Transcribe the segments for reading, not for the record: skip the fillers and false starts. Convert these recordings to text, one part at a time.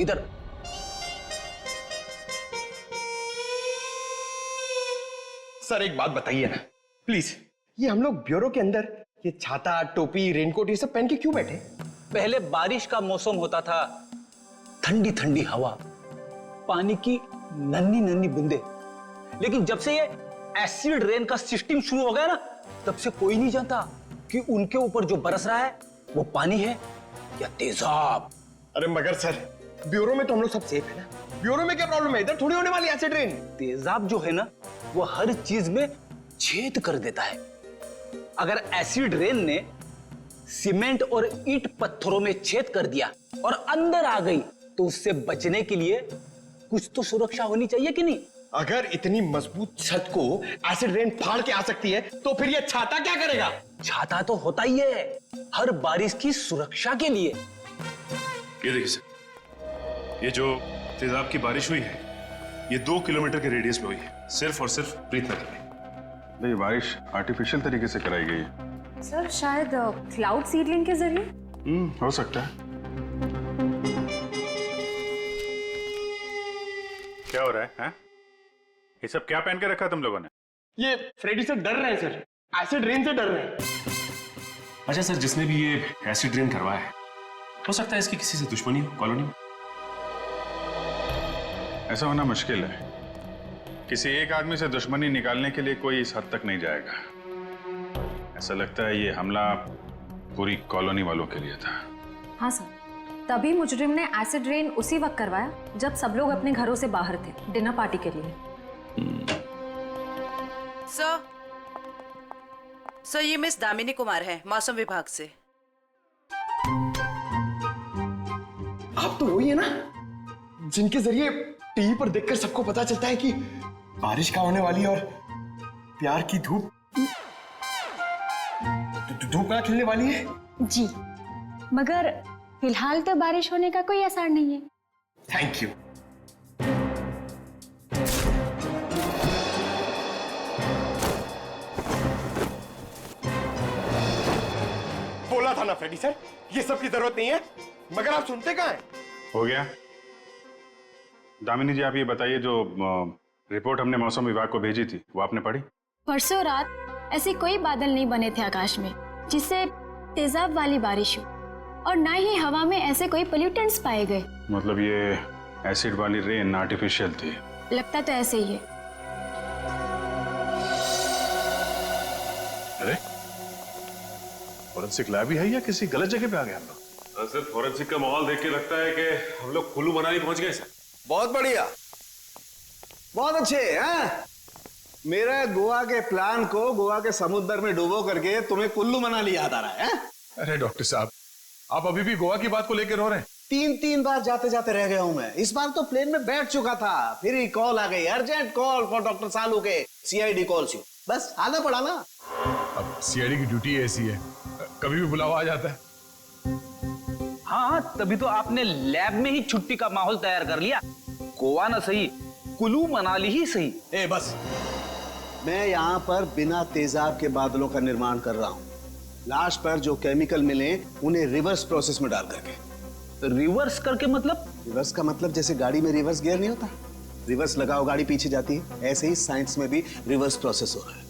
इधर। सर एक बात बताइए ना प्लीज, ये हम लोग ब्यूरो के अंदर ये छाता, टोपी, रेनकोट ये सब पहन के क्यों बैठे? पहले बारिश का मौसम होता था, ठंडी ठंडी हवा, पानी की नन्ही नन्ही बूंदे। लेकिन जब से ये एसिड रेन का सिस्टम शुरू हो गया ना, तब से कोई नहीं जानता कि उनके ऊपर जो बरस रहा है वो पानी है या तेजाब। अरे मगर सर, ब्यूरो में तो हम लोग सब सेफ है ना, ब्यूरो में क्या प्रॉब्लम है? इधर थोड़ी होने वाली एसिड रेन। तेजाब जो है ना, वो हर चीज में छेद कर देता है। अगर एसिड रेन ने सीमेंट और ईंट पत्थरों में छेद कर दिया और अंदर आ गई, तो उससे बचने के लिए कुछ तो सुरक्षा होनी चाहिए कि नहीं? अगर इतनी मजबूत छत को एसिड रेन फाड़ के आ सकती है, तो फिर ये छाता क्या करेगा? छाता तो होता ही है हर बारिश की सुरक्षा के लिए। ये देखिए सर, ये जो तेजाब की बारिश हुई है, ये 2 किलोमीटर के रेडियस में हुई है, सिर्फ और सिर्फ प्रीतनगर में। ये बारिश आर्टिफिशियल तरीके से कराई गई है सर, शायद क्लाउड सीडलिंग के जरिए। हो सकता है। क्या हो रहा है, हैं? ये सब क्या पहन के रखा तुम लोगों ने? ये फ्रेडी से डर रहे हैं सर, एसिड रेन से डर रहे हैं। अच्छा सर, जिसने भी ये एसिड रेन करवाया है, हो सकता है इसकी किसी से दुश्मनी हो कॉलोनी में। ऐसा होना मुश्किल है। किसी एक आदमी से दुश्मनी निकालने के लिए कोई इस हद तक नहीं जाएगा। ऐसा लगता है ये हमला पूरी कॉलोनी वालों के लिए था। हाँ सर, तभी मुजरिम ने एसिड रेन उसी वक्त करवाया जब सब लोग अपने घरों से बाहर थे डिनर पार्टी के लिए। सर, ये मिस दामिनी कुमार है, मौसम विभाग से। आप तो वही है ना जिनके जरिए टीवी पर देखकर सबको पता चलता है कि बारिश का होने वाली है और प्यार की धूप धूप कहाँ खिलने वाली है? जी, मगर फिलहाल तो बारिश होने का कोई असर नहीं है। Thank you. बोला था ना फ्रेडी सर, ये सब की जरूरत नहीं है, मगर आप सुनते कहाँ हैं? हो गया। दामिनी जी, आप ये बताइए, जो रिपोर्ट हमने मौसम विभाग को भेजी थी वो आपने पढ़ी? परसों रात ऐसे कोई बादल नहीं बने थे आकाश में जिससे तेजाब वाली बारिश हो, और ना ही हवा में ऐसे कोई पोल्यूटेंट्स पाए गए। मतलब ये एसिड वाली रेन आर्टिफिशियल थी? लगता तो ऐसे ही है। अरे, फॉरेंसिक लैब ही है या किसी गलत जगह पे आ गए हम लोग? सर, फॉरेंसिक का माहौल देख के लगता है कि हम लोग कुल्लू मनाली पहुंच गए सर। बहुत बढ़िया, बहुत अच्छे हैं। मेरे गोवा के प्लान को गोवा के समुद्र में डुबो करके तुम्हें कुल्लू मनाली याद आ रहा है? अरे डॉक्टर साहब, आप अभी भी गोवा की बात को लेकर रो रहे हैं? 3 बार जाते जाते रह गया हूं मैं। इस बार तो प्लेन में बैठ चुका था, फिर ही कॉल आ गई, अर्जेंट कॉल फॉर डॉक्टर सालू के सीआईडी कॉल्स यू। बस आना पड़ा ना। अब सीआईडी की ड्यूटी ऐसी है, कभी भी बुलावा आ जाता है। हाँ, तभी तो आपने लैब में ही छुट्टी का माहौल तैयार कर लिया। गोवा ना सही, कुल्लू मनाली ही सही। ए बस, मैं यहाँ पर बिना तेजाब के बादलों का निर्माण कर रहा हूँ। लाश पर जो केमिकल मिले उन्हें रिवर्स प्रोसेस में डाल करके। तो रिवर्स करके मतलब? रिवर्स का मतलब जैसे गाड़ी में रिवर्स गियर नहीं होता, रिवर्स लगाओ गाड़ी पीछे जाती है, ऐसे ही साइंस में भी रिवर्स प्रोसेस हो रहा है।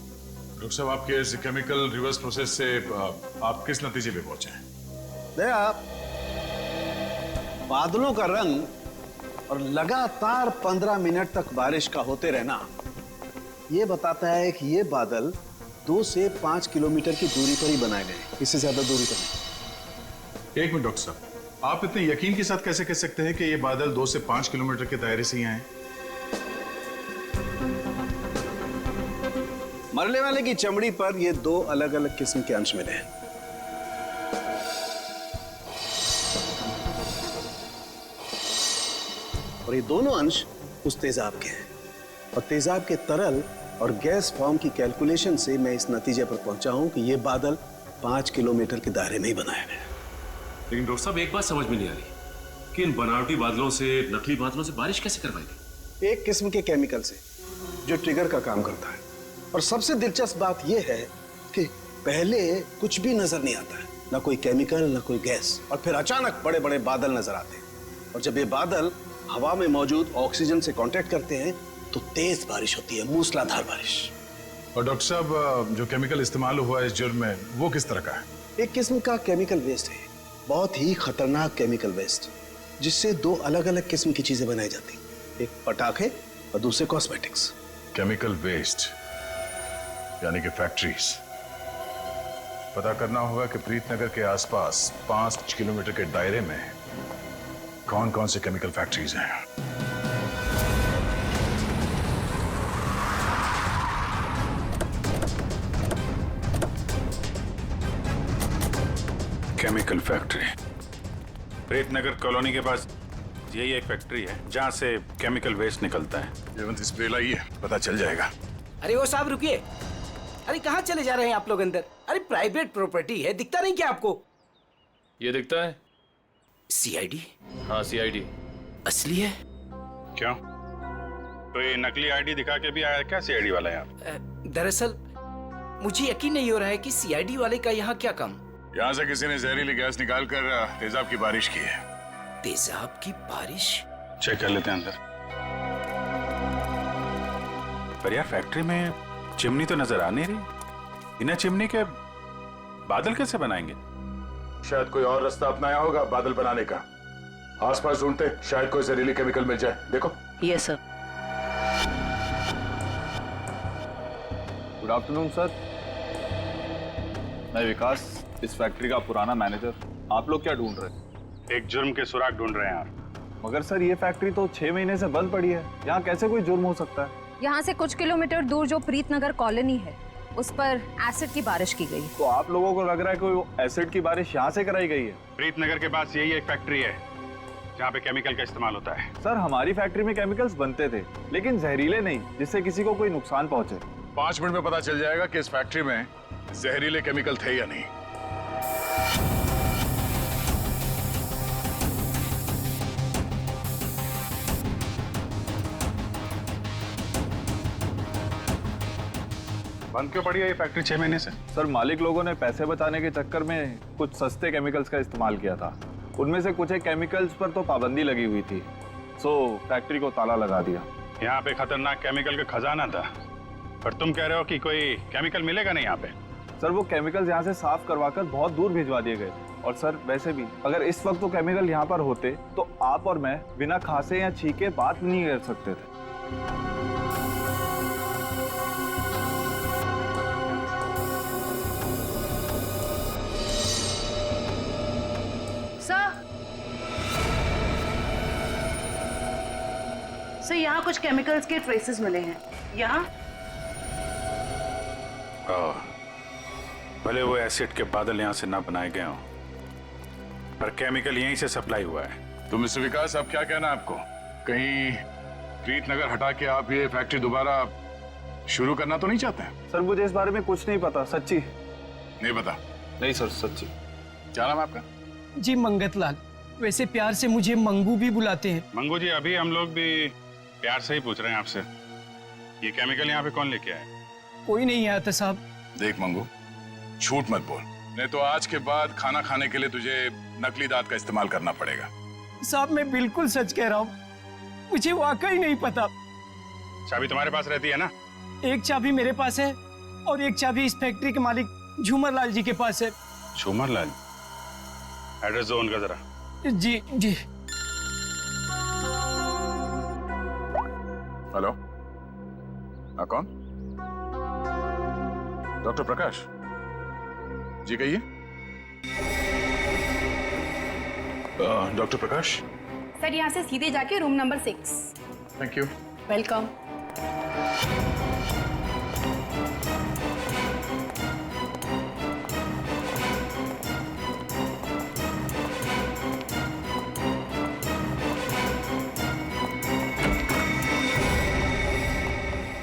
डॉक्टर साहब, आपके इस केमिकल रिवर्स प्रोसेस से आप किस नतीजे पे पहुंचे हैं? देखा, बादलों का रंग और लगातार 15 मिनट तक बारिश का होते रहना ये बताता है कि ये बादल 2 से 5 किलोमीटर की दूरी पर ही बनाए गए, इससे ज्यादा दूरी पर नहीं। एक मिनट डॉक्टर साहब, आप इतने यकीन के साथ कैसे कह सकते हैं कि ये बादल 2 से 5 किलोमीटर के दायरे से ही आए? मरने वाले की चमड़ी पर ये 2 अलग अलग किस्म के अंश मिले हैं। और ये दोनों अंश उस तेजाब के हैं, और तेजाब के तरल और गैस फॉर्म की कैलकुलेशन से मैं इस नतीजे पर पहुंचा हूं कि ये बादल 5 किलोमीटर के दायरे में ही बनाए गए। लेकिन डॉक्टर साहब, एक बात समझ में नहीं आ रही कि इन बनावटी बादलों से, नकली बादलों से बारिश कैसे करवाई गई? एक किस्म के केमिकल से जो ट्रिगर का काम करता है। और सबसे दिलचस्प बात यह है कि पहले कुछ भी नजर नहीं आता है, ना कोई केमिकल ना कोई गैस, और फिर अचानक बड़े बड़े बादल नजर आते हैं। और जब ये बादल हवा में मौजूद ऑक्सीजन से कांटेक्ट करते हैं तो तेज बारिश होती है, मूसलाधार बारिश। और डॉक्टर साहब, जो केमिकल इस्तेमाल हुआ है इस जुर्म में, वो किस तरह का है? एक किस्म का केमिकल वेस्ट है, बहुत ही खतरनाक केमिकल वेस्ट, जिससे दो अलग अलग किस्म की चीजें बनाई जाती हैं, एक पटाखे और दूसरे कॉस्मेटिक्स। केमिकल वेस्ट यानी कि फैक्ट्रीज। पता करना होगा कि प्रीतनगर के आसपास 5 किलोमीटर के दायरे में कौन कौन से केमिकल फैक्ट्रीज हैं। Chemical factory. प्रीतनगर कॉलोनी के पास यही एक फैक्ट्री है जहां से केमिकल वेस्ट निकलता है। जयवंत स्प्रे लाइए, पता चल जाएगा। अरे वो साहब रुकिए, अरे कहाँ चले जा रहे हैं आप लोग अंदर? अरे प्राइवेट प्रॉपर्टी है, दिखता नहीं क्या आपको? ये दिखता है। सीआईडी? हाँ सीआईडी। असली है? क्यों? तो ये नकली आईडी दिखा के भी आया क्या सीआईडी वाला यहाँ? दरअसल मुझे यकीन नहीं हो रहा है कि सीआईडी वाले का यहाँ क्या काम। यहाँ से किसी ने जहरीली गैस निकालकर तेजाब की बारिश की है। तेजाब की बारिश? चेक कर लेते हैं अंदर। पर यार फैक्ट्री में चिमनी तो नजर आ नहीं रही। बिना चिमनी के बादल कैसे बनाएंगे? शायद कोई और रास्ता अपनाया होगा बादल बनाने का। आसपास ढूंढते, शायद कोई जहरीली केमिकल मिल जाए। देखो। Yes sir. Good afternoon sir, मैं विकास, इस फैक्ट्री का पुराना मैनेजर। आप लोग क्या ढूंढ रहे हैं? एक जुर्म के सुराग ढूंढ रहे हैं यार। मगर सर ये फैक्ट्री तो 6 महीने से बंद पड़ी है, यहाँ कैसे कोई जुर्म हो सकता है? यहाँ से कुछ किलोमीटर दूर जो प्रीतनगर कॉलोनी है उस पर एसिड की बारिश की गई। तो आप लोगों को लग रहा है कोई एसिड की बारिश यहाँ से कराई गई है? प्रीतनगर के पास यही एक फैक्ट्री है जहाँ पे केमिकल का इस्तेमाल होता है। सर हमारी फैक्ट्री में केमिकल्स बनते थे, लेकिन जहरीले नहीं, जिससे किसी को कोई नुकसान पहुंचे। 5 मिनट में पता चल जाएगा कि इस फैक्ट्री में जहरीले केमिकल थे या नहीं। बंद क्यों पड़ी है ये फैक्ट्री 6 महीने से? सर मालिक लोगों ने पैसे बचाने के चक्कर में कुछ सस्ते केमिकल्स का इस्तेमाल किया था। उनमें से कुछ एक केमिकल्स पर तो पाबंदी लगी हुई थी, सो फैक्ट्री को ताला लगा दिया। यहाँ पे खतरनाक केमिकल का खजाना था, पर तुम कह रहे हो कि कोई केमिकल मिलेगा नहीं यहाँ पे। सर वो केमिकल्स यहाँ से साफ करवाकर बहुत दूर भिजवा दिए गए। और सर वैसे भी अगर इस वक्त वो केमिकल यहाँ पर होते तो आप और मैं बिना खांसे या छींके बात नहीं कर सकते थे। सर यहाँ कुछ केमिकल्स के ट्रेसेस मिले हैं। यहाँ भले वो एसिड के बादल यहाँ से ना बनाए गए हों, पर केमिकल यहीं से सप्लाई हुआ है। तो मिस्टर विकास, अब क्या कहना है आपको? कहीं प्रीतनगर हटा के आप ये फैक्ट्री दोबारा शुरू करना तो नहीं चाहते हैं? सर मुझे इस बारे में कुछ नहीं पता, सच्ची नहीं पता? नहीं सर, सच्ची। क्या नाम है आपका? जी मंगतलाल, वैसे प्यार से मुझे मंगू भी बुलाते हैं। मंगू जी, अभी हम लोग भी प्यार से ही पूछ रहे हैं आपसे, ये केमिकल यहाँ पे कौन लेके आया? कोई नहीं आया था साहब। देख मंगू, झूठ मत बोल, नहीं तो आज के बाद खाना खाने के लिए तुझे नकली दांत का इस्तेमाल करना पड़ेगा। साहब मैं बिल्कुल सच कह रहा हूँ, मुझे वाकई नहीं पता। चाबी तुम्हारे पास रहती है ना? एक चाबी मेरे पास है और एक चाबी इस फैक्ट्री के मालिक झूमर लाल जी के पास है। झूमर लाल? एड्रेस दो उनका जरा। जी जी। हेलो, हाँ कौन? डॉक्टर प्रकाश जी, कहिए। डॉक्टर प्रकाश? सर यहाँ से सीधे जाके room number 6। Thank you. Welcome.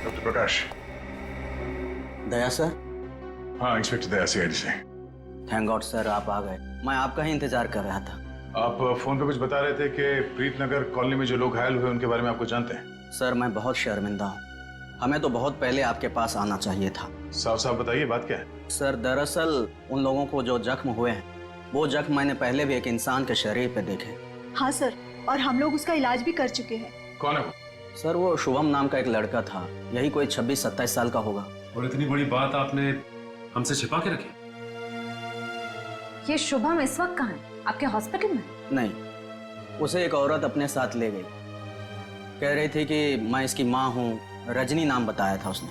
Doctor Prakash? Daya sir? हाँ, इंस्पेक्टर दया, सीआईडी से। थैंक गॉड सर, आप आ गए। मैं आपका ही इंतजार कर रहा था। आप फोन पे कुछ बता रहे थे कि प्रीतनगर कॉलोनी में जो लोग घायल हुए उनके बारे में आपको जानते हैं? सर मैं बहुत शर्मिंदा हूँ, हमें तो बहुत पहले आपके पास आना चाहिए था। साफ साफ बताइए, बात क्या है? सर दरअसल उन लोगों को जो जख्म हुए हैं वो जख्म मैंने पहले भी एक इंसान के शरीर पे देखे। हाँ सर, और हम लोग उसका इलाज भी कर चुके हैं। कौन है वो? सर वो शुभम नाम का एक लड़का था, यही कोई 26-27 साल का होगा। और इतनी बड़ी बात आपने हमसे छिपा के रखी? ये शुभम इस वक्त कहाँ है? आपके हॉस्पिटल में? नहीं, उसे एक औरत अपने साथ ले गई। कह रही थी कि मैं इसकी माँ हूँ, रजनी नाम बताया था उसने।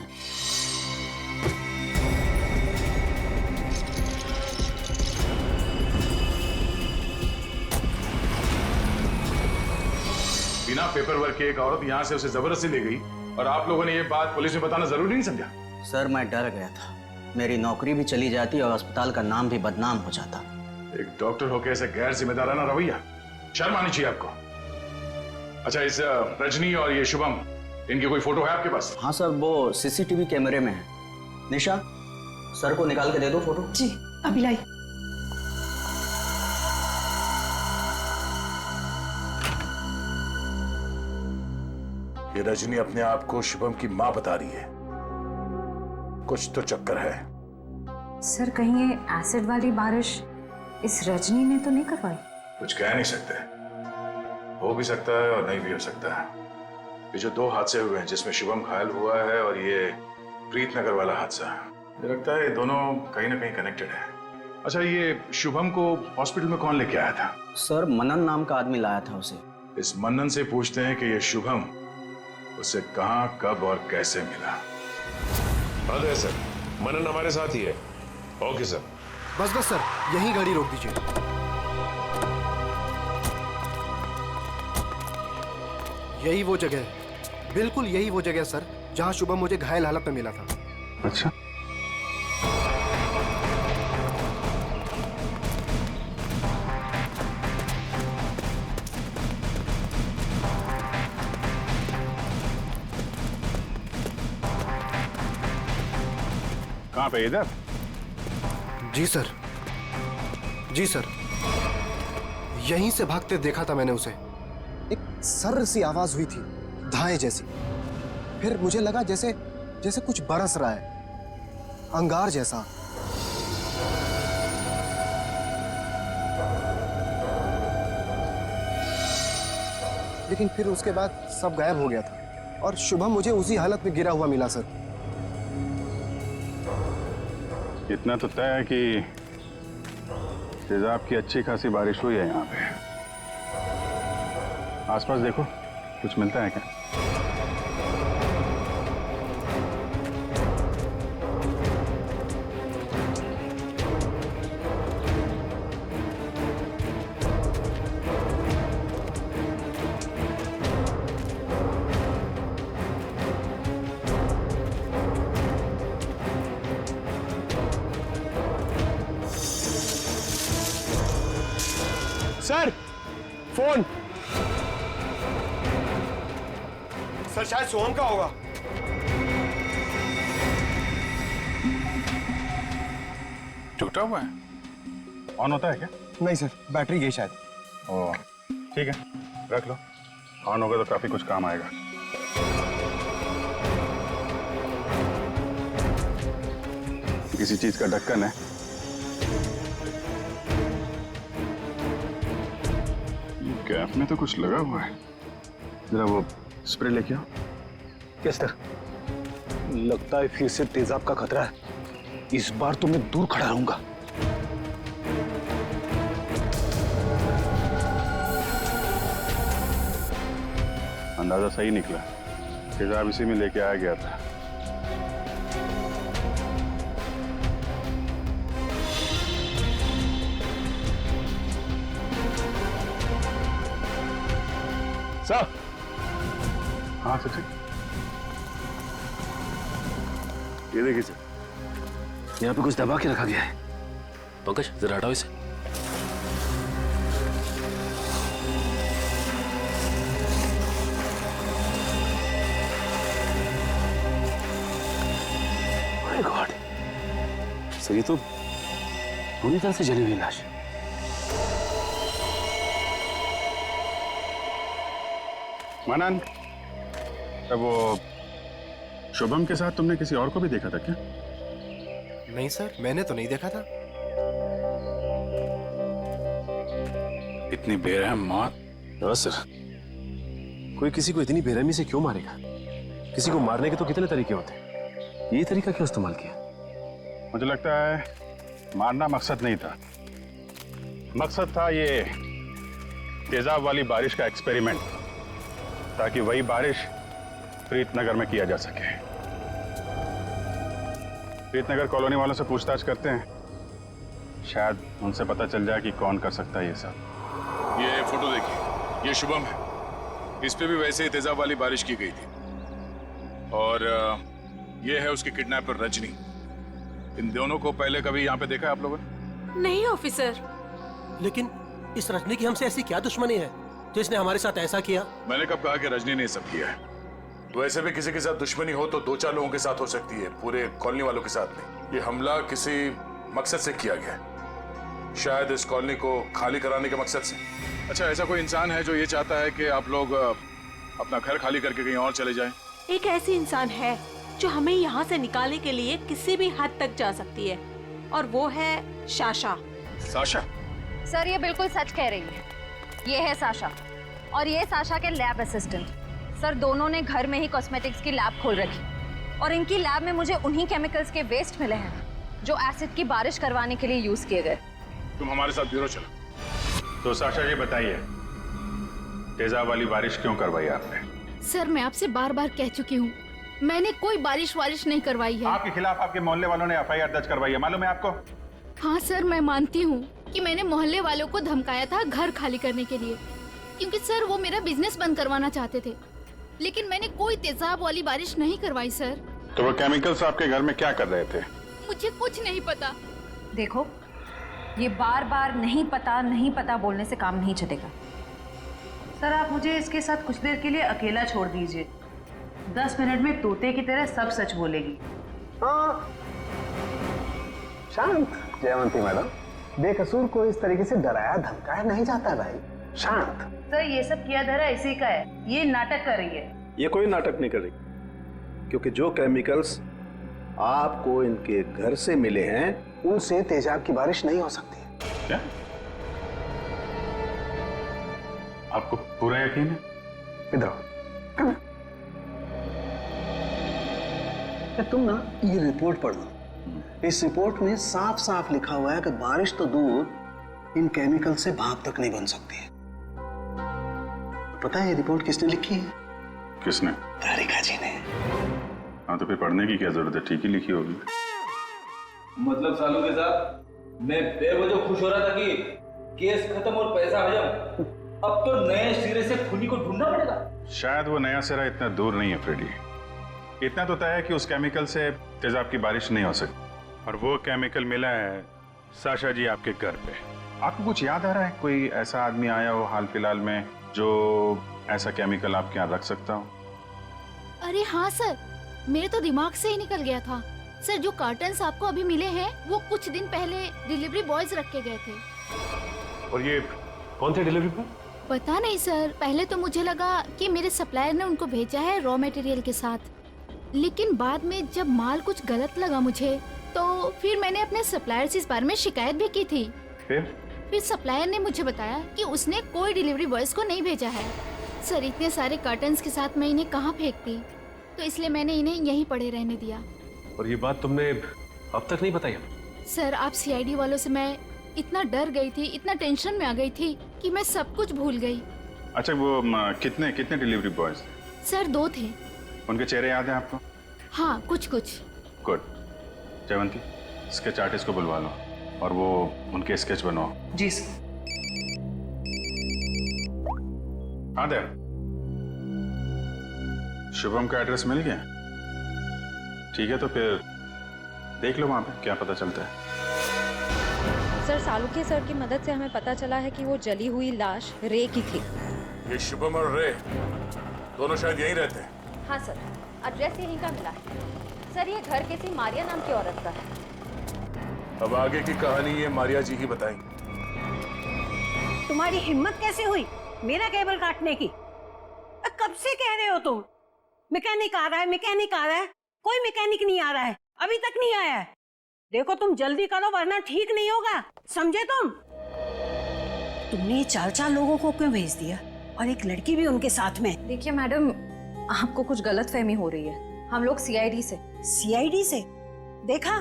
बिना पेपर वर्क के एक औरत यहाँ से उसे जबरदस्ती ले गई और आप लोगों ने ये बात पुलिस में बताना जरूरी नहीं समझा? सर मैं डर गया था, मेरी नौकरी भी चली जाती और अस्पताल का नाम भी बदनाम हो जाता। एक डॉक्टर होकर ऐसे गैर जिम्मेदाराना रवैया, शर्म आनी चाहिए आपको। अच्छा, इस रजनी और ये शुभम, इनकी कोई फोटो है आपके पास? हाँ सर, वो सीसीटीवी कैमरे में है। निशा, सर को निकाल के दे दो फोटो। जी अभी लाई। ये रजनी अपने आप को शुभम की माँ बता रही है, कुछ तो चक्कर है। सर कहीं ये एसिड वाली बारिश इस रजनी ने तो नहीं करवाई? कुछ कह नहीं सकते, हो भी सकता है और नहीं भी हो सकता है। ये जो 2 हादसे हुए हैं जिसमें शुभम घायल हुआ है और ये प्रीतनगर वाला हादसा, मुझे लगता है ये दोनों कहीं ना कहीं कनेक्टेड है। अच्छा, ये शुभम को हॉस्पिटल में कौन लेके आया था? सर मनन नाम का आदमी लाया था उसे। इस मनन से पूछते हैं कि ये शुभम उसे कहां, कब और कैसे मिला। अरे सर, मनन हमारे साथ ही है। Okay sir. बस सर, यहीं गाड़ी रोक दीजिए। यही वो जगह है, बिल्कुल यही वो जगह सर, जहां शुभम मुझे घायल हालत में मिला था। अच्छा, कहाँ पे? इधर? जी सर, जी सर, यहीं से भागते देखा था मैंने उसे। एक सर्र सी आवाज हुई थी, धाए जैसी। फिर मुझे लगा जैसे जैसे कुछ बरस रहा है, अंगार जैसा। लेकिन फिर उसके बाद सब गायब हो गया था और शुभम मुझे उसी हालत में गिरा हुआ मिला सर। इतना तो तय है कि तेजाब की अच्छी खासी बारिश हुई है यहाँ पे। आसपास देखो, कुछ मिलता है क्या? Sir, phone. सर शायद सोहम का होगा। टूटा हुआ है? ऑन होता है क्या? नहीं सर, बैटरी गई शायद। ओह, ठीक है, रख लो। ऑन होगा तो काफी कुछ काम आएगा। किसी चीज का ढक्कन है। कैप में तो कुछ लगा हुआ है। जरा वो स्प्रे लेके आओ। Yes sir. लगता है फिर से तेजाब का खतरा है। इस बार तो मैं दूर खड़ा रहूंगा। अंदाजा सही निकला, तेजाब इसी में लेके आया गया था। सर। हाँ सर, ये देखिए सर, यहाँ पे कुछ दबा के रखा गया है। पंकज जरा हटाओ इसे। माय गॉड, सर ये तो पूरी तरह से जली हुई लाश। मनन, अब वो शुभम के साथ तुमने किसी और को भी देखा था क्या? नहीं सर, मैंने तो नहीं देखा था। इतनी बेरहम मौत हाँ सर। कोई किसी को इतनी बेरहमी से क्यों मारेगा? किसी को मारने के तो कितने तरीके होते हैं, ये तरीका क्यों इस्तेमाल किया? मुझे लगता है मारना मकसद नहीं था, मकसद था ये तेजाब वाली बारिश का एक्सपेरिमेंट, ताकि वही बारिश प्रीतनगर में किया जा सके। प्रीतनगर कॉलोनी वालों से पूछताछ करते हैं, शायद उनसे पता चल जाए कि कौन कर सकता है ये सब। ये फोटो देखिए, ये शुभम है, इस पे भी वैसे ही तेजाब वाली बारिश की गई थी। और ये है उसकी किडनैपर रजनी। इन दोनों को पहले कभी यहाँ पे देखा है आप लोगों ने? नहीं ऑफिसर। लेकिन इस रजनी की हमसे ऐसी क्या दुश्मनी है जिसने हमारे साथ ऐसा किया? मैंने कब कहा कि रजनी ने ये सब किया है? वैसे भी किसी के साथ दुश्मनी हो तो 2-4 लोगों के साथ हो सकती है, पूरे कॉलोनी वालों के साथ नहीं। ये हमला किसी मकसद से किया गया है, शायद इस कॉलोनी को खाली कराने के मकसद से। अच्छा, ऐसा कोई इंसान है जो ये चाहता है कि आप लोग अपना घर खाली करके कहीं और चले जाएं? एक ऐसी इंसान है जो हमें यहाँ से निकालने के लिए किसी भी हद तक जा सकती है, और वो है साशा। साशा? सर ये बिल्कुल सच कह रही है, ये है साशा और ये साशा के लैब असिस्टेंट। सर दोनों ने घर में ही कॉस्मेटिक्स की लैब खोल रखी और इनकी लैब में मुझे उन्हीं केमिकल्स के वेस्ट मिले हैं जो एसिड की बारिश करवाने के लिए यूज किए गए। तुम हमारे साथ ब्यूरो चलो। तो साशा जी बताइए, तेजाब वाली बारिश क्यों करवाई आपने? सर मैं आपसे बार बार कह चुकी हूँ, मैंने कोई बारिश नहीं करवाई है। आपके खिलाफ आपके मोहल्ले वालों ने एफआईआर दर्ज करवाई है, मालूम है आपको? हाँ सर, मैं मानती हूँ कि मैंने मोहल्ले वालों को धमकाया था घर खाली करने के लिए, क्योंकि सर वो मेरा बिजनेस बंद करवाना चाहते थे, लेकिन मैंने कोई तेजाब वाली बारिश नहीं करवाई सर। तो वो केमिकल्स आपके घर में क्या कर रहे थे? मुझे कुछ नहीं पता। देखो, ये बार बार नहीं पता बोलने से काम नहीं चलेगा। सर आप मुझे इसके साथ कुछ देर के लिए अकेला छोड़ दीजिए, 10 मिनट में तोते की तरह सब सच बोलेगी। हाँ शांत जयवंती मैडम, बेकसूर को इस तरीके से डराया धमकाया नहीं जाता भाई, शांत। सर ये सब किया धरा इसी का है, ये नाटक कर रही है। ये कोई नाटक नहीं कर रही, क्योंकि जो केमिकल्स आपको इनके घर से मिले हैं उनसे तेजाब की बारिश नहीं हो सकती। क्या आपको पूरा यकीन है? इधर तुम ना ये रिपोर्ट पढ़ लो, इस रिपोर्ट में साफ साफ लिखा हुआ है कि बारिश तो दूर इन केमिकल से भाप तक नहीं बन सकती है। पता है ये रिपोर्ट किसने लिखी है? किसने? तारिका जी ने। हाँ तो फिर पढ़ने की क्या जरूरत है, ठीक ही लिखी होगी। मतलब सालू के साथ मैं बेवजह खुश हो रहा था कि केस खत्म और पैसा हजम, अब तो नए सिरे से खूनी को ढूंढना पड़ेगा। शायद वो नया सिरा इतना दूर नहीं है फ्रेडी, इतना तो तय है कि उस केमिकल से तेजाब की बारिश नहीं हो सकती, और वो केमिकल मिला है साशा जी आपके घर पे। आपको कुछ याद आ रहा है, कोई ऐसा आदमी आया हो हाल फिलहाल में जो ऐसा केमिकल आपके यहाँ रख सकता हो? अरे हाँ सर, मेरे तो दिमाग से ही निकल गया था सर। जो कार्टन्स आपको अभी मिले हैं वो कुछ दिन पहले डिलीवरी बॉयज रख के गए थे। और ये कौन थे डिलीवरी बॉय? पता नहीं सर, पहले तो मुझे लगा कि मेरे सप्लायर ने उनको भेजा है रॉ मटेरियल के साथ, लेकिन बाद में जब माल कुछ गलत लगा मुझे, तो फिर मैंने अपने सप्लायर से इस बारे में शिकायत भी की थी। फिर सप्लायर ने मुझे बताया कि उसने कोई डिलीवरी बॉयज को नहीं भेजा है। सर इतने सारे कार्टन्स के साथ मैं इन्हें कहाँ फेंकती, तो इसलिए मैंने इन्हें यहीं पड़े रहने दिया। और ये बात तुमने अब तक नहीं बताई? सर आप सीआईडी वालों से मैं इतना डर गई थी, इतना टेंशन में आ गई थी कि मैं सब कुछ भूल गई। अच्छा वो कितने डिलीवरी बॉयज थे? सर 2 थे। उनके चेहरे याद हैं आपको? हाँ कुछ कुछ। गुड। जयवंती, स्केच आर्टिस्ट को बुलवा लो और वो उनके स्केच बनवाओ। जी सर। हाँ देव, शुभम का एड्रेस मिल गया? ठीक है, तो फिर देख लो वहां पे क्या पता चलता है। सर सालुके सर की मदद से हमें पता चला है कि वो जली हुई लाश रे की थी। ये शुभम और रे दोनों शायद यहीं रहते हैं। हाँ सर, एड्रेस यहीं का मिला है। सर ये घर किसी मारिया नाम की औरत का है। अब आगे की कहानी ये मारिया जी ही बताएंगे। तुम्हारी हिम्मत कैसे हुई मेरा केबल काटने की? कब से कह रहे हो तुम? मैकेनिक आ रहा है, मैकेनिक आ रहा है, कोई मैकेनिक नहीं आ रहा है, अभी तक नहीं आया है। देखो तुम जल्दी करो वरना ठीक नहीं होगा, समझे तुम? तुमने 4 लोगों को क्यों भेज दिया? और एक लड़की भी उनके साथ में। देखिए मैडम, आपको कुछ गलतफहमी हो रही है। हम लोग सीआईडी से। सीआईडी से? देखा,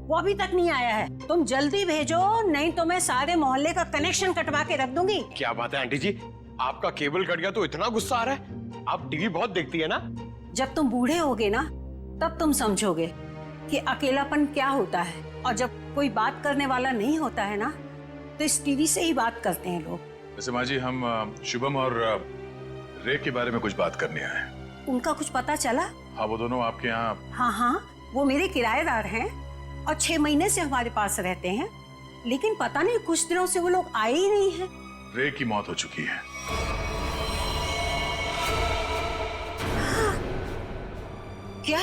वो अभी तक नहीं आया है। तुम जल्दी भेजो, नहीं तो मैं सारे मोहल्ले का कनेक्शन कटवा के रख दूंगी। क्या बात है आंटी जी, आपका केबल कट गया तो इतना गुस्सा आ रहा है? आप टीवी बहुत देखती है ना? जब तुम बूढ़े होगे ना, तब तुम समझोगे कि अकेलापन क्या होता है। और जब कोई बात करने वाला नहीं होता है ना, तो इस टीवी से ही बात करते हैं लोग। वैसे माँ जी, हम शुभम और रे के बारे में कुछ बात करने आए हैं। उनका कुछ पता चला? हाँ, वो दोनों आपके यहाँ। हाँ, वो मेरे किराएदार हैं और 6 महीने से हमारे पास रहते हैं, लेकिन पता नहीं कुछ दिनों से वो लोग आए ही नहीं हैं। रे की मौत हो चुकी है। क्या?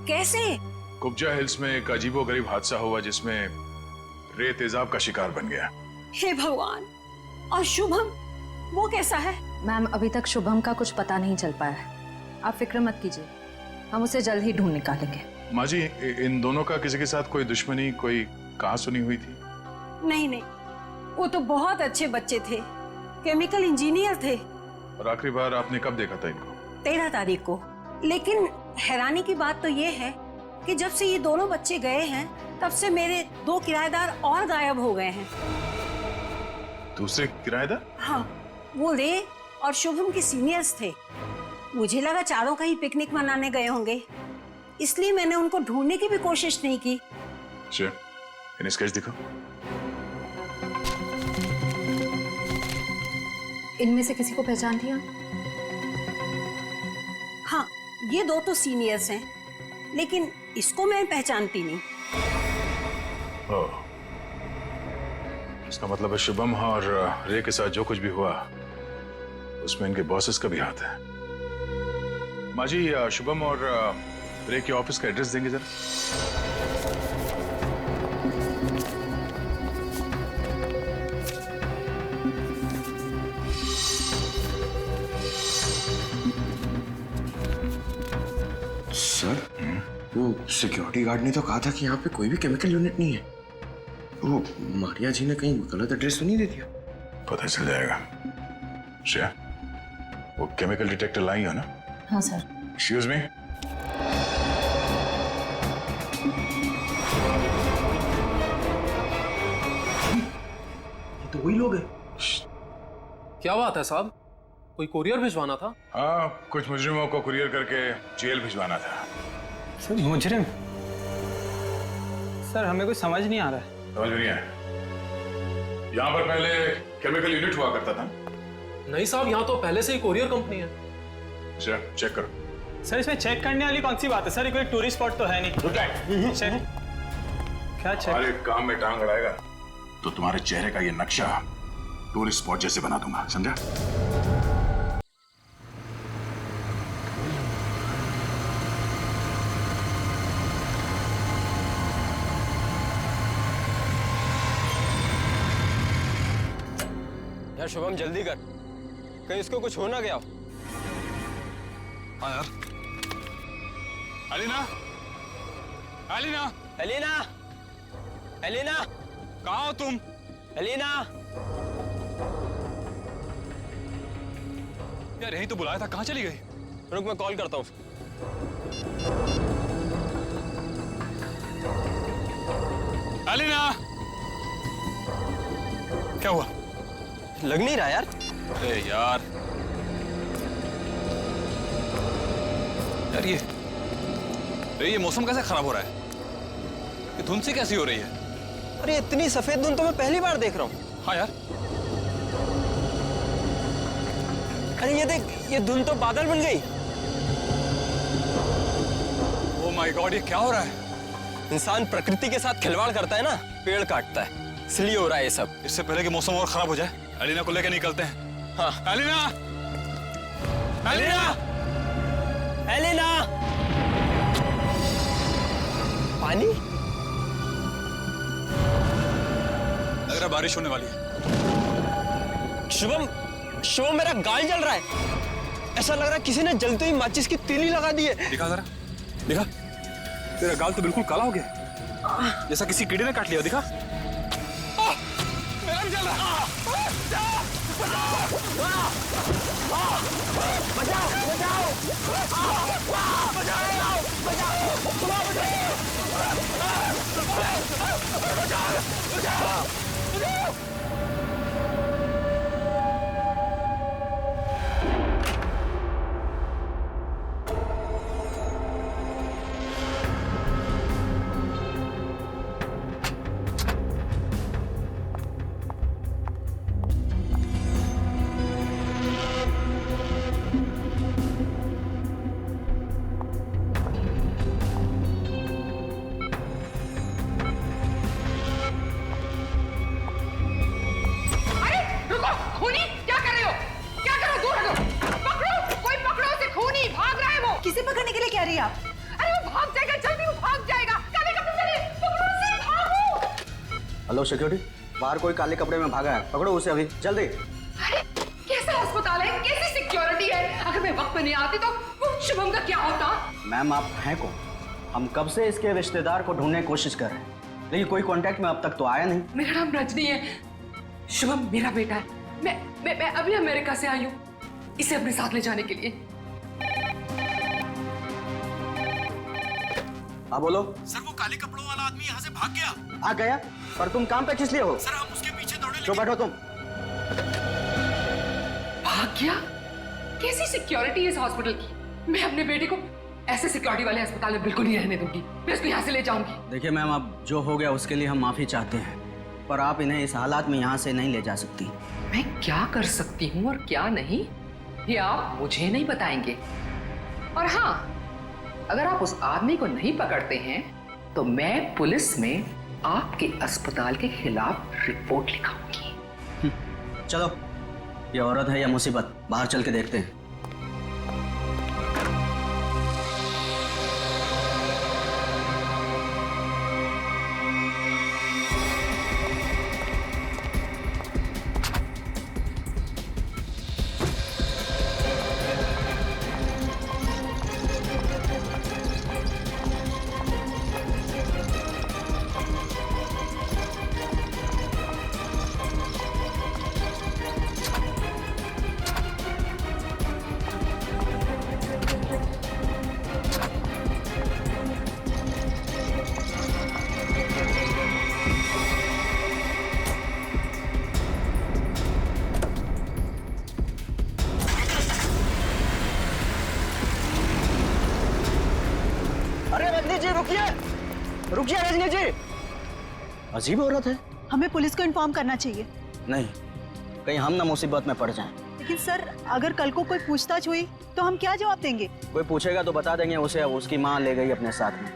कैसे? कुब्जा हिल्स में एक अजीबोगरीब हादसा हुआ जिसमें रे तेजाब का शिकार बन गया। हे भगवान! और शुभम, वो कैसा है? मैम, अभी तक शुभम का कुछ पता नहीं चल पाया है। आप फिक्र मत कीजिए, हम उसे जल्द ही ढूंढ निकालेंगे। माँ जी, इन दोनों का किसी के साथ कोई दुश्मनी, कोई कहा सुनी हुई थी? नहीं, वो तो बहुत अच्छे बच्चे थे, केमिकल इंजीनियर थे। और आखिरी बार आपने कब देखा था इनको? 13 तारीख को। लेकिन हैरानी की बात तो ये है कि जब से ये दोनों बच्चे गए हैं, तब से मेरे 2 किराएदार और गायब हो गए हैं। दूसरे किराएदार? हाँ, वो रे और शुभम के सीनियर्स थे। मुझे लगा चारों कहीं पिकनिक मनाने गए होंगे, इसलिए मैंने उनको ढूंढने की भी कोशिश नहीं की। अच्छा, इन्हें स्केच दिखाओ। इनमें से किसी को पहचान लिया? हाँ, ये 2 तो सीनियर्स हैं, लेकिन इसको मैं पहचानती नहीं। ओह, इसका मतलब है शुभम और रे के साथ जो कुछ भी हुआ उसमें इनके बॉसेस का भी हाथ है। माँ जी, शुभम और रे के ऑफिस का एड्रेस देंगे जरा? सर, वो सिक्योरिटी गार्ड ने तो कहा था कि यहाँ पे कोई भी केमिकल यूनिट नहीं है। वो मारिया जी ने कहीं गलत एड्रेस तो नहीं दे दिया? पता चल जाएगा। श्रेया, वो केमिकल डिटेक्टर लाई हो ना? हाँ सर। Excuse me. ये तो वही लोग हैं। क्या बात है साहब, कोई कुरियर भिजवाना था? हाँ, कुछ मुजरिमों को कुरियर करके जेल भिजवाना था। सर, मुजरिम? सर, हमें कुछ समझ नहीं आ रहा है। समझ में नहीं आया? यहाँ पर पहले केमिकल यूनिट हुआ करता था? नहीं साहब, यहाँ तो पहले से ही कुरियर कंपनी है। अच्छा, चेक करो। सर, इसमें चेक करने वाली कौन सी बात है? सर, ये कोई टूरिस्ट स्पॉट तो है नहीं। चेक? क्या चेक? हमारे काम में टांग अड़ाएगा तो तुम्हारे चेहरे का ये नक्शा टूरिस्ट स्पॉट जैसे बना दूंगा, समझा? यार शुभम, जल्दी कर, कहीं इसको कुछ हो ना गया हो। हाँ यार। अलीना, अलीना, एलिना, एलिना, कहाँ हो तुम? एलिना। यार यही तो बुलाया था, कहाँ चली गई? रुक, मैं कॉल करता हूँ। अलीना, क्या हुआ? लग नहीं रहा यार। अरे यार, ये मौसम कैसे खराब हो रहा है? ये धुंध सी कैसी हो रही है? अरे इतनी सफेद धुंध तो मैं पहली बार देख रहा हूँ। हाँ यार। अरे ये देख, ये धुंध तो बादल बन गई। ओह माय गॉड, ये क्या हो रहा है? इंसान प्रकृति के साथ खिलवाड़ करता है ना, पेड़ काटता है, इसलिए हो रहा है ये सब। इससे पहले कि मौसम और खराब हो जाए, अलीना को लेकर निकलते हैं। हाँ। अलीना, अलीना, एलिना। पानी? लग रहा है बारिश होने वाली है। शुभम, शुभम, मेरा गाल जल रहा है। ऐसा लग रहा है किसी ने जलते ही माचिस की तीली लगा दी है। दिखा जरा, दिखा। तेरा गाल तो बिल्कुल काला हो गया, जैसा किसी कीड़े ने काट लिया। दिखा। मेरा भी जल रहा है। किसे पकड़ने के लिए कह रही है आप? अरे वो भाग जाएगा, जल्दी वो भाग जाएगा। काले कपड़े चले, पकड़ो उसे, भागो। हेलो सिक्योरिटी, बाहर कोई काले कपड़े में भागा है, पकड़ो उसे अभी जल्दी। अरे कैसा अस्पताल है, कैसी सिक्योरिटी है? अगर मैं वक्त पे नहीं आती तो वो शुभम का क्या होता? मैम आप हैं कौन? हम कब से इसके रिश्तेदार को ढूंढने की कोशिश कर रहे हैं, लेकिन कोई कांटेक्ट में अब तक तो आया नहीं। मेरा नाम रजनी है, शुभम मेरा बेटा है। मैं अभी अमेरिका से आई हूँ इसे अपने साथ ले जाने के लिए। हाँ बोलो। सर वो काले कपड़ों वाला आदमी यहाँ से भाग गया। भाग गया? पर तुम काम पे किस लिए हो? सर हम उसके पीछे दौड़े। जो बैठो तुम। भाग गया? कैसी सिक्योरिटी है इस हॉस्पिटल की? मैं अपने बेटे को ऐसे सिक्योरिटी वाले अस्पताल में बिल्कुल नहीं रहने दूंगी। मैं उसको यहाँ से ले जाऊंगी। देखिए मैम, अब जो हो गया उसके लिए हम माफी चाहते हैं, पर आप इन्हें इस हालात में यहाँ से नहीं ले जा सकती। मैं क्या कर सकती हूँ और क्या नहीं, ये आप मुझे नहीं बताएंगे। और हाँ, अगर आप उस आदमी को नहीं पकड़ते हैं तो मैं पुलिस में आपके अस्पताल के खिलाफ रिपोर्ट लिखाऊंगी। चलो, ये औरत है या मुसीबत, बाहर चल के देखते हैं। रुकिए रजनी जी, अजीब औरत है। हमें पुलिस को इन्फॉर्म करना चाहिए। नहीं, कहीं हम ना मुसीबत में पड़ जाएं। लेकिन सर, अगर कल को कोई पूछताछ हुई तो हम क्या जवाब देंगे? कोई पूछेगा तो बता देंगे उसे उसकी माँ ले गई अपने साथ में।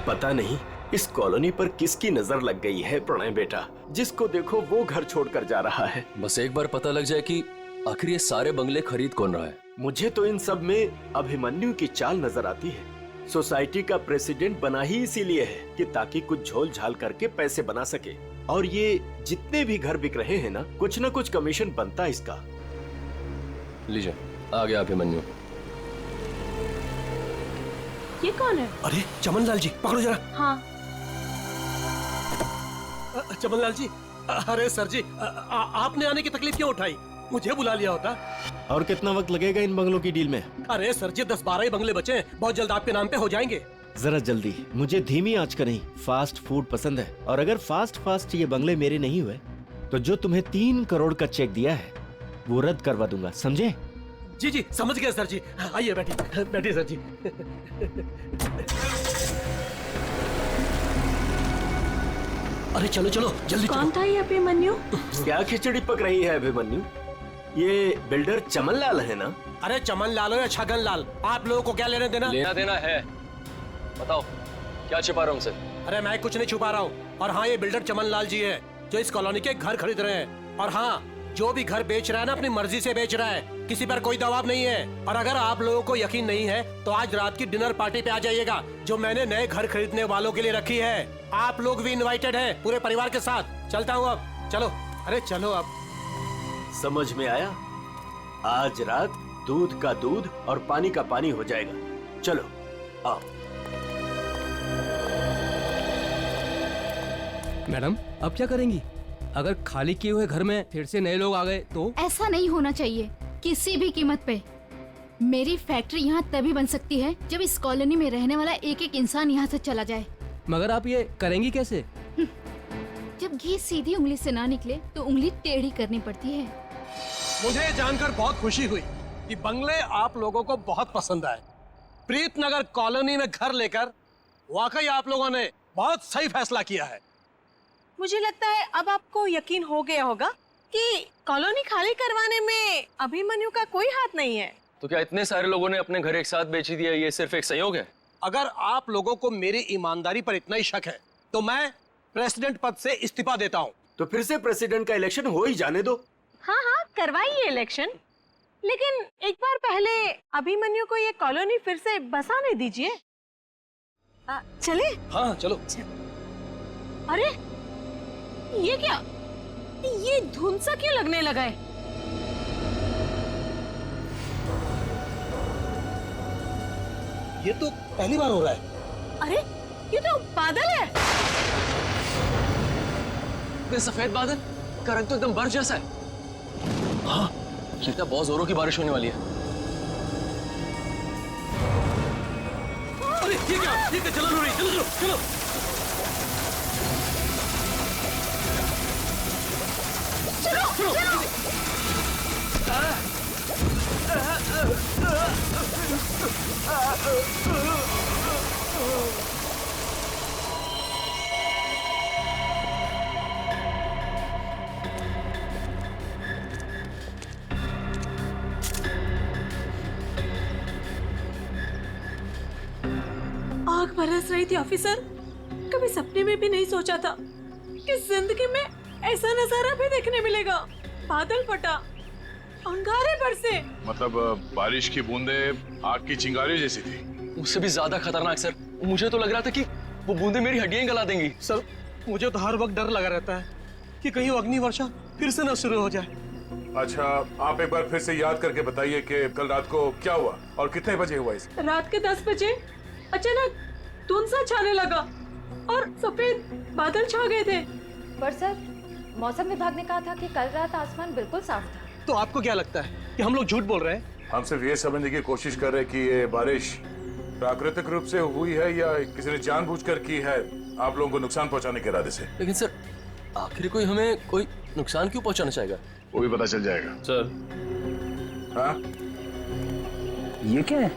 पता नहीं इस कॉलोनी पर किसकी नजर लग गई है प्रणय बेटा, जिसको देखो वो घर छोड़कर जा रहा है। बस एक बार पता लग जाए कि आखिर ये सारे बंगले खरीद कौन रहा है। मुझे तो इन सब में अभिमन्यु की चाल नजर आती है। सोसाइटी का प्रेसिडेंट बना ही इसीलिए है कि ताकि कुछ झोल झाल करके पैसे बना सके, और ये जितने भी घर बिक रहे हैं ना कुछ कमीशन बनता है इसका। लीजिए, आ गया अभिमन्यु। ये कौन है? अरे चमन लाल जी, पकड़ो जरा। हाँ। चमन लाल जी, अरे सर जी, आपने आने की तकलीफ क्यों उठाई? मुझे बुला लिया होता। और कितना वक्त लगेगा इन बंगलों की डील में? अरे सर जी, 10-12 ही बंगले बचे हैं, बहुत जल्द आपके नाम पे हो जाएंगे। जरा जल्दी, मुझे धीमी आंच का नहीं फास्ट फूड पसंद है, और अगर फास्ट ये बंगले मेरे नहीं हुए तो जो तुम्हें 3 करोड़ का चेक दिया है वो रद्द करवा दूंगा, समझे? जी जी समझ गया सर जी। आइए बैठिए सर जी। अरे चलो जल्दी। कौन था ये अभिमन्यु? क्या खिचड़ी पक रही है अभिमन्यु? ये बिल्डर चमन लाल है ना? अरे चमन लाल हो या छगन लाल, आप लोगों को क्या लेना देना है? बताओ, क्या छुपा रहा हूँ उनसे? अरे मैं कुछ नहीं छुपा रहा हूँ। और हाँ, ये बिल्डर चमन लाल जी है जो इस कॉलोनी के घर खरीद रहे हैं। और हाँ, जो भी घर बेच रहा है ना अपनी मर्जी से बेच रहा है, किसी पर कोई दबाव नहीं है। और अगर आप लोगों को यकीन नहीं है तो आज रात की डिनर पार्टी पे आ जाइएगा जो मैंने नए घर खरीदने वालों के लिए रखी है। आप लोग भी इनवाइटेड हैं पूरे परिवार के साथ। चलता हूँ अब, चलो। अरे चलो अब। समझ में आया? आज रात दूध का दूध और पानी का पानी हो जाएगा। चलो आओ। मैडम, अब क्या करेंगी? अगर खाली किए हुए घर में फिर से नए लोग आ गए तो? ऐसा नहीं होना चाहिए किसी भी कीमत पे। मेरी फैक्ट्री यहाँ तभी बन सकती है जब इस कॉलोनी में रहने वाला एक एक इंसान यहाँ से चला जाए। मगर आप ये करेंगी कैसे? जब घी सीधी उंगली से ना निकले तो उंगली टेढ़ी करनी पड़ती है। मुझे जानकर बहुत खुशी हुई कि बंगले आप लोगों को बहुत पसंद आए। प्रीतनगर कॉलोनी में घर लेकर वाकई आप लोगों ने बहुत सही फैसला किया है। मुझे लगता है अब आपको यकीन हो गया होगा कि कॉलोनी खाली करवाने में अभिमन्यु का कोई हाथ नहीं है। तो क्या इतने सारे लोगों ने अपने घर एक साथ बेच दिया, ये सिर्फ एक संयोग है? अगर आप लोगों को मेरी ईमानदारी पर इतना ही शक है तो मैं प्रेसिडेंट पद से इस्तीफा देता हूँ। तो फिर से प्रेसिडेंट का इलेक्शन हो ही जाने दो। हाँ हाँ करवाइए इलेक्शन, लेकिन एक बार पहले अभिमन्यु को ये कॉलोनी फिर से बसाने दीजिए। चले? हाँ चलो। अरे ये क्या, ये धुंध सा क्यों लगने लगा है? ये तो पहली बार हो रहा है। अरे ये तो बादल है। ये सफेद बादल का रंग तो एकदम बर्फ जैसा है। हाँ लगता है बहुत जोरों की बारिश होने वाली है। अरे ये क्या, चलो चलो चलो चलो। चलो चलो। आग बरस रही थी ऑफिसर। कभी सपने में भी नहीं सोचा था कि जिंदगी में ऐसा नजारा भी देखने मिलेगा। बादल फटा, अंगारे बरसे। मतलब बारिश की बूंदे आग की चिंगारी जैसी थी। उससे भी ज्यादा खतरनाक सर। मुझे तो लग रहा था कि वो बूंदे मेरी हड्डियां गला देंगी। सर मुझे तो हर वक्त डर लगा रहता है कि कहीं अग्नि वर्षा फिर से न शुरू हो जाए। अच्छा आप एक बार फिर से याद करके बताइए कि कल रात को क्या हुआ और कितने बजे हुआ इसे? रात के 10 बजे अचानक धुंध सा छाने लगा और सफेद बादल छा गए थे। पर सर मौसम विभाग ने कहा था कि कल रात आसमान बिल्कुल साफ था। तो आपको क्या लगता है कि हम लोग झूठ बोल रहे हैं? हम सिर्फ ये समझने की कोशिश कर रहे हैं कि ये बारिश प्राकृतिक रूप से हुई है या किसी ने जानबूझकर की है आप लोगों को नुकसान पहुंचाने के इरादे से। लेकिन सर आखिर कोई हमें कोई नुकसान क्यों पहुंचाना चाहेगा? वो भी पता चल जाएगा सर। हाँ ये क्या है?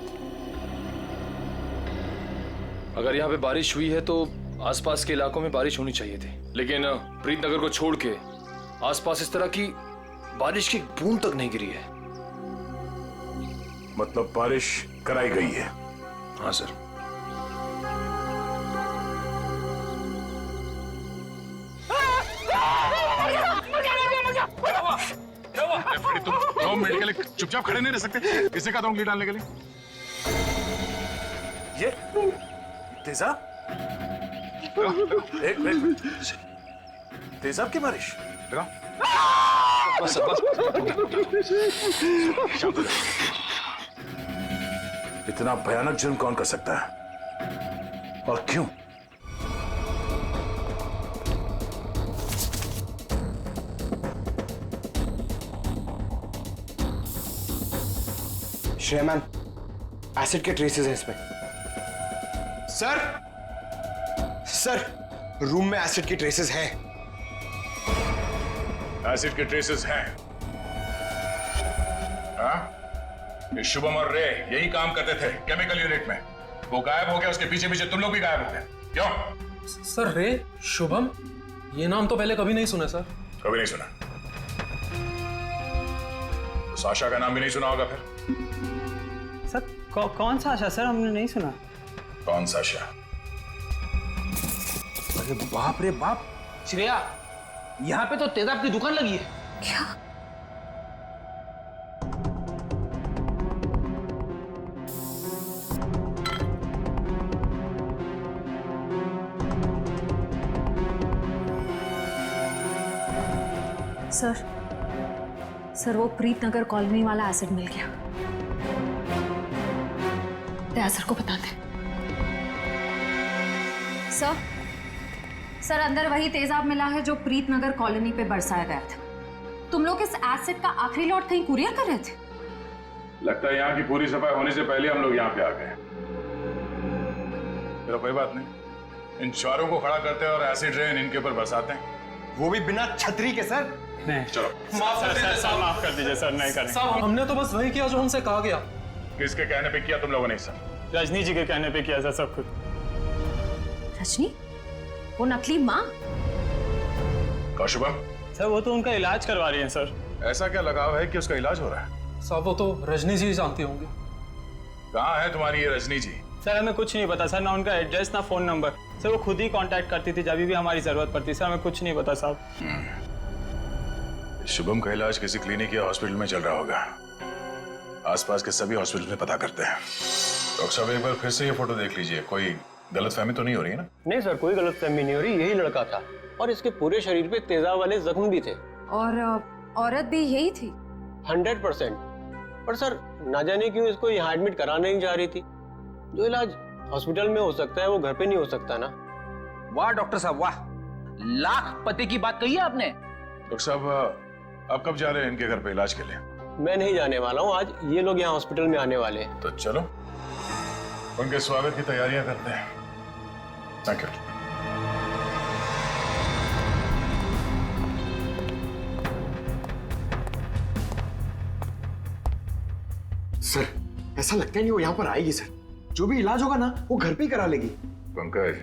अगर यहाँ पे बारिश हुई है तो आसपास के इलाकों में बारिश होनी चाहिए थी, लेकिन प्रीतनगर को छोड़ के आसपास इस तरह की बारिश की बूंद तक नहीं गिरी है। मतलब बारिश कराई गई है? हाँ सर। तुम 2 मिनट के लिए चुपचाप खड़े नहीं रह सकते? किसे कहा था उंगली डालने के लिए? ये तेजाब? एक मिनट, तेजाब की बारिश? बस इतना भयानक जुर्म कौन कर सकता है और क्यों? श्रेयमान, एसिड के ट्रेसेस हैं इसमें। सर सर रूम में एसिड की ट्रेसेस हैं। एसिड के ट्रेसेस हैं? हाँ? ये शुभम और रे यही काम करते थे केमिकल यूनिट में। वो गायब हो गया, उसके पीछे पीछे तुम लोग भी गायब हो गए। क्यों? सर रे, शुभम, ये नाम तो पहले कभी नहीं सुना सर। कभी नहीं सुना? तो साशा का नाम भी नहीं सुना होगा फिर? सर कौन सा आशा? सर हमने नहीं सुना। कौन साशा? अरे बाप रे बाप, श्रेया यहाँ पे तो तेजाब की दुकान लगी है। क्या? सर वो प्रीतनगर कॉलोनी वाला एसिड मिल गया। दया सर को बताते। सर अंदर वही तेजाब मिला है जो प्रीत नगर कॉलोनी पे बरसाया गया था। तुम लोग इस एसिड का आखिरी लॉट कहीं कुरियर कर रहे थे? लगता है यहाँ की पूरी सफाई होने से पहले हम लोग यहाँ पे आ गए। चलो कोई बात नहीं, इन चारों को खड़ा करते हैं और एसिड रेन इनके ऊपर बरसाते हैं, वो भी बिना छतरी के। सर नहीं, चलो माफ कर दीजिए सर, माफ कर दीजिए सर, नहीं करेंगे। साहब हमने तो बस वही किया जो हमसे कहा गया। किसके कहने पे किया तुम लोगों ने? सर रजनी जी के कहने पे किया सर सब कुछ। रजनी? वो नकली माँ? शुभम? सर वो तो उनका इलाज करवा रही है सर। ऐसा क्या लगाव है कि उसका इलाज हो रहा है? साहब वो तो रजनी जी जानती होंगी। कहाँ है तुम्हारी ये रजनी जी? सर हमें कुछ नहीं पता सर, ना उनका एड्रेस ना फोन नंबर। सर वो खुद ही कांटेक्ट करती थी जब भी हमारी जरूरत पड़ती। सर हमें कुछ नहीं पता साहब। शुभम का इलाज किसी क्लिनिक या हॉस्पिटल में चल रहा होगा। आसपास के सभी हॉस्पिटल में पता करते हैं। डॉक्टर साहब एक बार फिर से ये फोटो देख लीजिए, कोई गलतफहमी तो नहीं हो रही है ना? नहीं सर, कोई गलतफहमी नहीं हो रही, यही लड़का था और इसके पूरे शरीर पे तेजाब वाले जख्म भी थे। और औरत भी यही थी? 100%। पर सर ना जाने क्यों इसको यहाँ एडमिट कराना नहीं जा रही थी। जो इलाज हॉस्पिटल में हो सकता है वो घर पे नहीं हो सकता ना। वाह डॉक्टर साहब वाह, लाख पते की बात कही है आपने। डॉक्टर साहब आप कब जा रहे हैं इनके घर पे इलाज के लिए? मैं नहीं जाने वाला हूँ, आज ये लोग यहाँ हॉस्पिटल में आने वाले हैं। तो चलो उनके स्वागत की तैयारियां करते हैं। Thank you. सर ऐसा लगता है नहीं वो यहाँ पर आएगी सर। जो भी इलाज होगा ना वो घर पे ही करा लेगी। पंकज,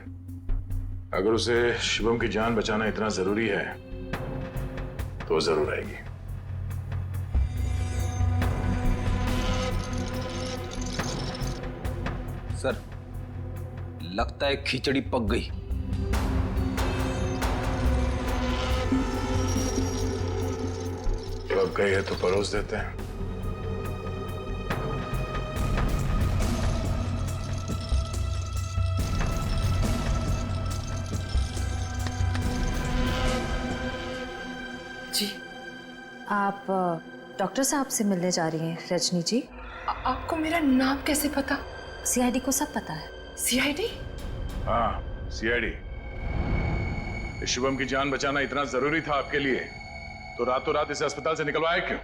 अगर उसे शुभम की जान बचाना इतना जरूरी है तो जरूर आएगी। सर लगता है खिचड़ी पक गई। पक गई है तो परोस देते हैं। जी आप डॉक्टर साहब से मिलने जा रही हैं रजनी जी? आपको मेरा नाम कैसे पता? सीआईडी को सब पता है। सीआईडी? हाँ सीआईडी। शुभम की जान बचाना इतना जरूरी था आपके लिए तो रातों रात इसे अस्पताल से निकलवाया क्यों?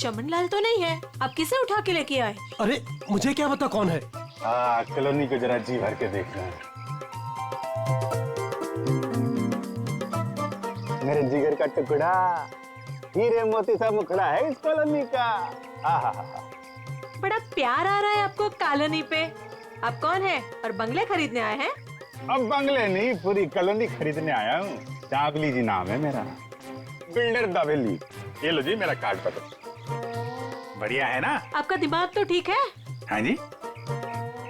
चमनलाल तो नहीं है, आप किसे उठा के लेके आए? अरे मुझे क्या पता कौन है। कॉलोनी को जरा जी भर के देखना है। मेरे जिगर का टुकड़ा, हीरे मोती सा मुखड़ा है इस कॉलोनी का। बड़ा प्यार आ रहा है आपको कॉलोनी पे। आप कौन है और बंगले खरीदने आए हैं? अब बंगले नहीं, पूरी कॉलोनी खरीदने आया हूँ। चावली जी नाम है मेरा, बिल्डर दावेली। ये लो जी मेरा कार्ड पत्र। बढ़िया है ना? आपका दिमाग तो ठीक है? हाँ जी।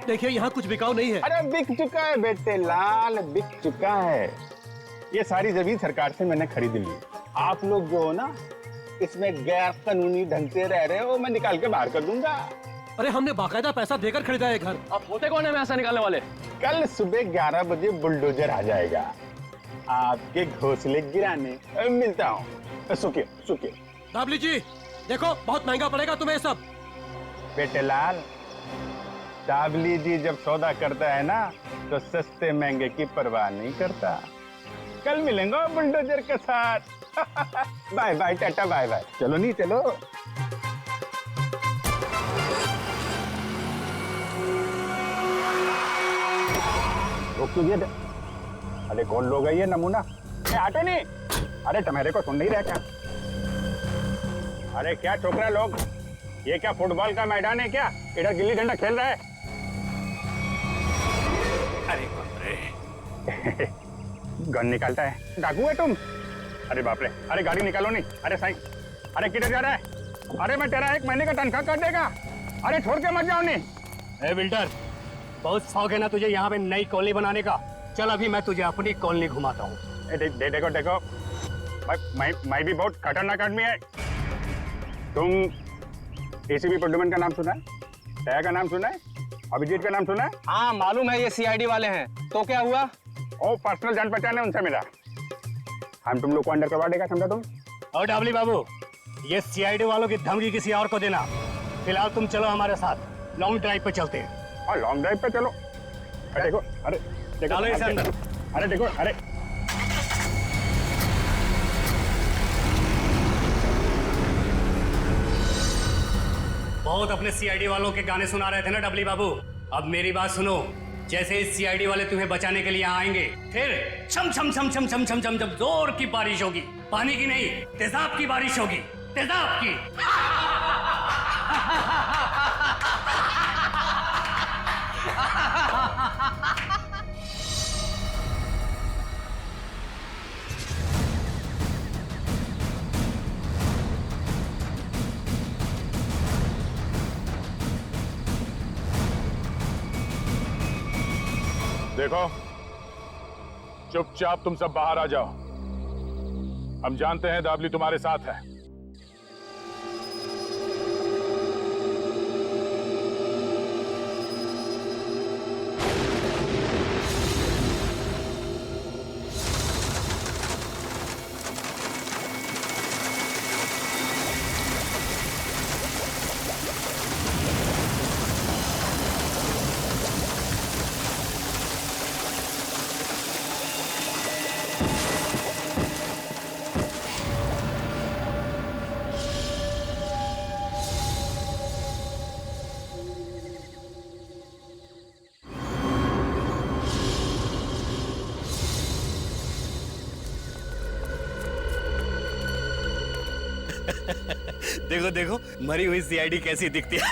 देखिए यहाँ कुछ बिकाऊ नहीं है। अरे बिक चुका है बेटे लाल, बिक चुका है। ये सारी जमीन सरकार से मैंने खरीद ली। आप लोग जो हो ना इसमें गैर कानूनी ढंग से रह रहे हो, मैं निकाल के बाहर कर दूंगा। अरे हमने बाकायदा पैसा देकर खरीदा है घर। आप होते कौन है पैसा निकालने वाले? कल सुबह 11 बजे बुलडोजर आ जाएगा आपके घोंसले गिराने। मिलता हूँ। सुखिए सुखिए। दाबली जी देखो बहुत महंगा पड़ेगा तुम्हें ये सब। बेटे लाल, दाबली जी जब सौदा करता है ना तो सस्ते महंगे की परवाह नहीं करता। कल मिलेंगे बुलडोजर के साथ। Bye bye tata bye bye. चलो नहीं चलो। अरे कौन लोग है ये नमूना? आटो नहीं, अरे टमेरे को सुन नहीं रहा क्या? अरे क्या छोकरा लोग, ये क्या फुटबॉल का मैदान है क्या? इधर गिल्ली डंडा खेल रहा है। अरे बाप रे। गन निकालता है, डाकू है तुम? अरे बाप रे, अरे गाड़ी निकालो नहीं। अरे साईं, अरे किधर जा रहा है? अरे मैं तेरा 1 महीने का तनख्वाह कर देगा। अरे छोड़ के मत जाओ नहीं। बिल्डर बहुत शौक है ना तुझे यहाँ पे नई कॉलोनी बनाने का? चल अभी मैं तुझे अपनी कॉलोनी घुमाता हूँ। देखो देखो, मैं भी बहुत खतरनाक आदमी है। तुम एसीपी प्रद्युमन का नाम सुना है? दया का नाम सुना है? अभिजीत का नाम सुना है? हाँ मालूम है, ये सीआईडी वाले हैं। तो क्या हुआ? ओ पर्सनल जान पहचान है उनसे मेरा। हम तुम लोग को अंडर करवा देगा, समझा तुम? और डाबली बाबू, ये सीआईडी वालों की धमकी किसी और को देना। फिलहाल तुम चलो हमारे साथ, लॉन्ग ड्राइव पे चलते हैं। हाँ लॉन्ग ड्राइव पे चलो। अरे देखो, अरे देखो, चलो इसे अंदर। अरे देखो, अरे बहुत अपने सीआईडी वालों के गाने सुना रहे थे ना डबली बाबू, अब मेरी बात सुनो। जैसे ही सीआईडी वाले तुम्हें बचाने के लिए आएंगे, फिर छम छम छम छम छम छम छम जब जोर की बारिश होगी, पानी की नहीं तेजाब की बारिश होगी, तेजाब की। देखो, चुपचाप तुम सब बाहर आ जाओ। हम जानते हैं दाबली तुम्हारे साथ है। देखो देखो, मरी हुई सीआईडी कैसी दिखती है।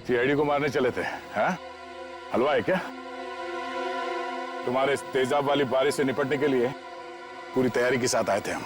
सीआईडी को मारने चले थे, हैं? हलवा है क्या? तुम्हारे इस तेजाब वाली बारिश से निपटने के लिए पूरी तैयारी के साथ आए थे हम।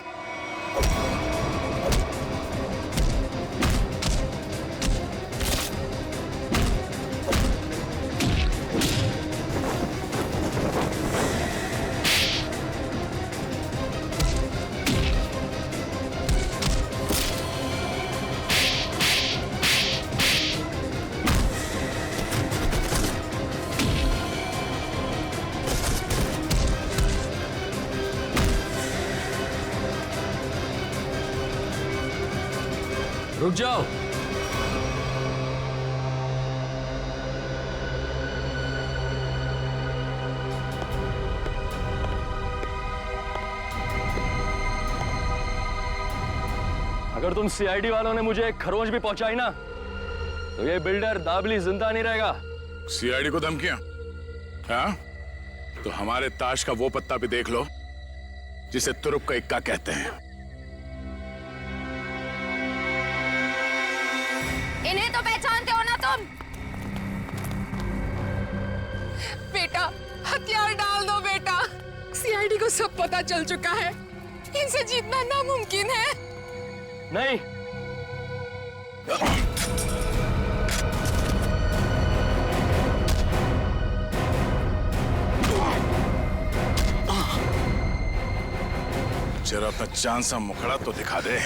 रुक जाओ। अगर तुम सीआईडी वालों ने मुझे एक खरोंच भी पहुंचाई ना, तो ये बिल्डर दाबली जिंदा नहीं रहेगा। सीआईडी को धमकियां? हाँ? तो हमारे ताश का वो पत्ता भी देख लो जिसे तुरुप का इक्का कहते हैं। इन्हें तो पहचानते हो ना तुम? बेटा, हथियार डाल दो बेटा। सीआईडी को सब पता चल चुका है, इनसे जीतना नामुमकिन है। नहीं, जरा अपना चांद सा मुखड़ा तो दिखा दे।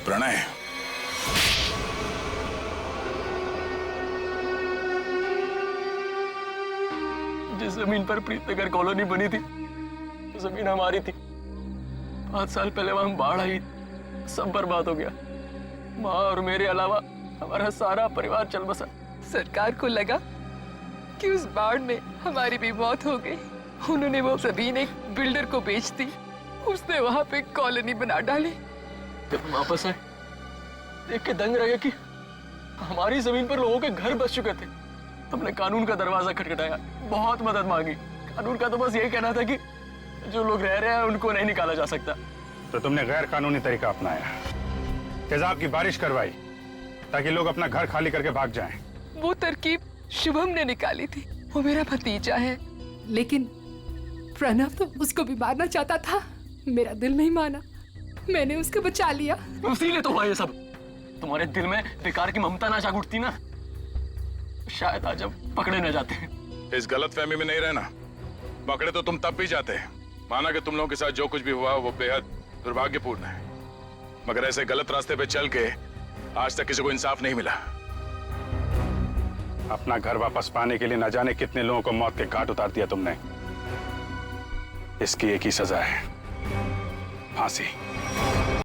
प्रणय, जिस जमीन पर प्रीतनगर कॉलोनी बनी थी, वो जमीन हमारी थी। 5 साल पहले वहां बाढ़ आई, सब बर्बाद हो गया। माँ और मेरे अलावा हमारा सारा परिवार चल बसा। सरकार को लगा कि उस बाढ़ में हमारी भी मौत हो गई। उन्होंने वो जमीन एक बिल्डर को बेच दी, उसने वहां पे कॉलोनी बना डाली। जब हम वापस आए, देख के दंग रह गए कि हमारी जमीन पर लोगों के घर बस चुके थे। हमने कानून का दरवाजा खटखटाया, बहुत मदद मांगी। कानून का तो बस यही कहना था कि जो लोग रह रहे हैं उनको नहीं निकाला जा सकता। तो तुमने गैर कानूनी तरीका अपनाया, तेजाब की बारिश करवाई ताकि लोग अपना घर खाली करके भाग जाएं। वो तरकीब शुभम ने निकाली थी। वो मेरा भतीजा है। लेकिन प्रणव तो उसको भी मारना चाहता था। मेरा दिल नहीं माना, मैंने उसको बचा लिया। इसीलिए तो हुआ ये सब। तुम्हारे दिल में बेकार की ममता ना जाग उठती ना, शायद आज अब पकड़े न जाते। इस गलतफहमी में नहीं रहना। पकड़े तो तुम तब भी जाते। माना कि तुम लोगों के साथ जो कुछ भी हुआ वो बेहद दुर्भाग्यपूर्ण है, मगर ऐसे गलत रास्ते पे चल के आज तक किसी को इंसाफ नहीं मिला। अपना घर वापस पाने के लिए न जाने कितने लोगों को मौत के घाट उतार दिया तुमने। इसकी एक ही सजा है, फांसी।